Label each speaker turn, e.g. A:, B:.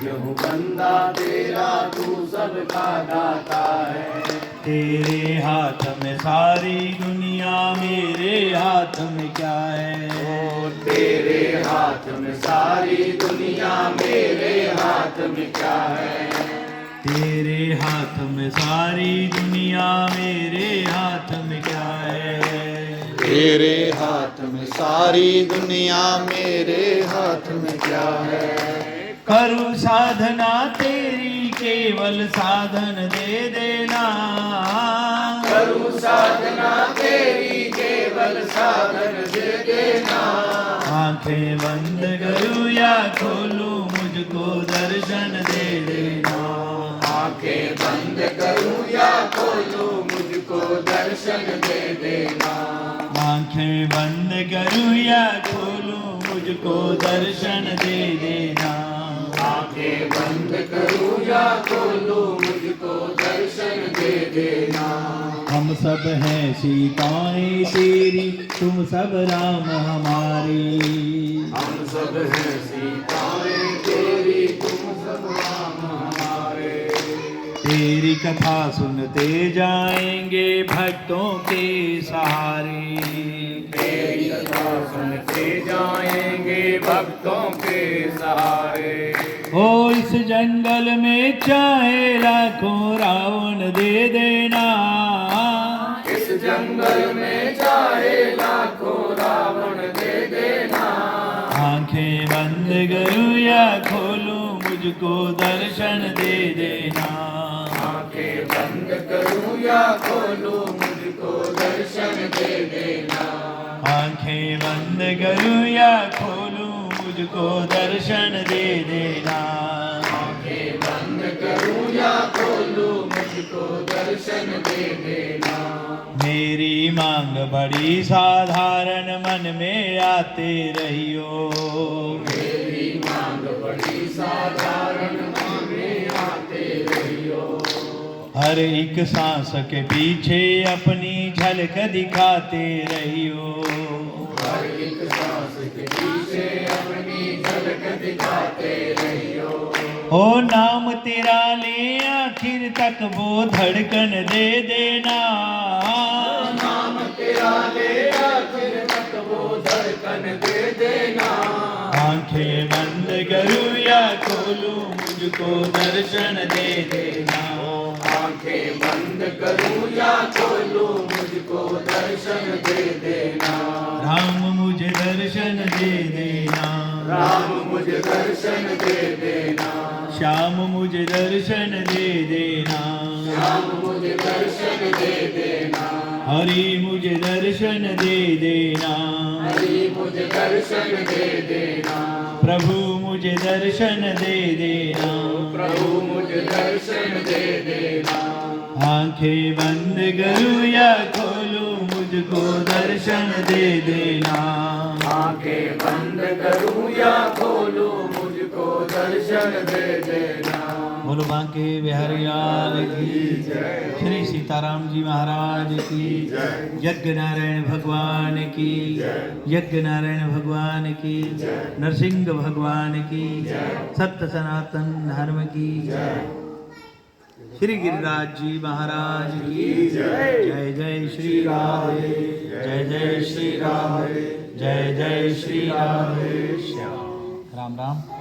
A: यूं बंदा तेरा तू सबका दाता है।
B: तेरे हाथ में सारी दुनिया, मेरे हाथ में क्या है?
A: ओ तेरे हाथ में सारी दुनिया, मेरे हाथ में क्या है?
B: तेरे हाथ में सारी दुनिया, मेरे हाथ में क्या है?
C: तेरे हाथ में सारी दुनिया, मेरे हाथ में क्या है?
B: करूं साधना तेरी, केवल साधन दे देना।
A: करूं साधना तेरी, केवल साधन दे देना।
B: आंखें बंद करूं या खोलूं, मुझको दर्शन दे देना।
A: आंखें बंद करूं या खोलूं, मुझको दर्शन दे देना।
B: आंखें बंद करूं या खोलूं, मुझको दर्शन दे देना।
A: आंखें बंद करूं या खोलूं, मुझको दर्शन दे देना।
B: हम सब हैं सीताएं तेरी, तुम सब राम हमारे।
A: हम सब हैं सीताएं तेरी, तुम सब राम हमारे।
B: तेरी कथा सुनते जाएंगे भक्तों के सहारे।
A: तेरी कथा सुनते जाएंगे भक्तों के सहारे।
B: ओ इस जंगल में चाहे लाखों रावण दे देना।
A: इस जंगल में चाहे लाखों रावण दे देना।
B: आंखें बंद करूं या खोलूं, मुझको दर्शन दे देना।
A: आंखें बंद करूं या खोलूं, मुझको दर्शन दे देना।
B: आंखें बंद करूं या खोलूं, मुझको दर्शन दे देना।
A: आंखें बंद करूं या खोलूं, मुझको दर्शन दे देना।
B: मेरी मांग बड़ी साधारण, मन में आते रहियो।
A: मेरी मांग बड़ी साधारण, मन में आते रहियो।
B: हर एक सांस के पीछे अपनी झलक दिखाते रहियो।
A: हर एक सांस के पीछे अपनी झलक दिखाते रहियो।
B: ओ नाम तेरा ले आखिर तक वो धड़कन दे देना।
A: नाम तेरा ले आखिर तक वो धड़कन दे देना।
B: आंखें बंद करूं या खोलूं, मुझको दर्शन दे देना।
A: आंखें बंद करूं या खोलूं, मुझको दर्शन दे देना।
B: राम मुझे दर्शन दे देना।
A: राम मुझे दर्शन दे देना।
B: श्याम मुझे दर्शन दे देना।
A: श्याम मुझे दर्शन दे देना।
B: हरि मुझे दर्शन दे देना।
A: हरि मुझे दर्शन दे देना।
B: प्रभु मुझे दर्शन दे देना।
A: प्रभु मुझे दर्शन दे देना।
B: आंखें बंद करूं या खोलूं, मुझको दर्शन दे देना।
A: आंखें बंद करूं या खोलूं, मुझको दर्शन दे देना।
B: बोलो बांके बिहारी लाल की जय। श्री सीताराम जी महाराज की जय। यज्ञ नारायण भगवान की जय। यज्ञ नारायण भगवान की जय। नरसिंह भगवान की जय। सत्य सनातन धर्म की जय। श्री गिरिराज जी महाराज की जय। जय जय श्री राधे, जय जय श्री राधे, जय जय श्री राधे श्याम। राम राम।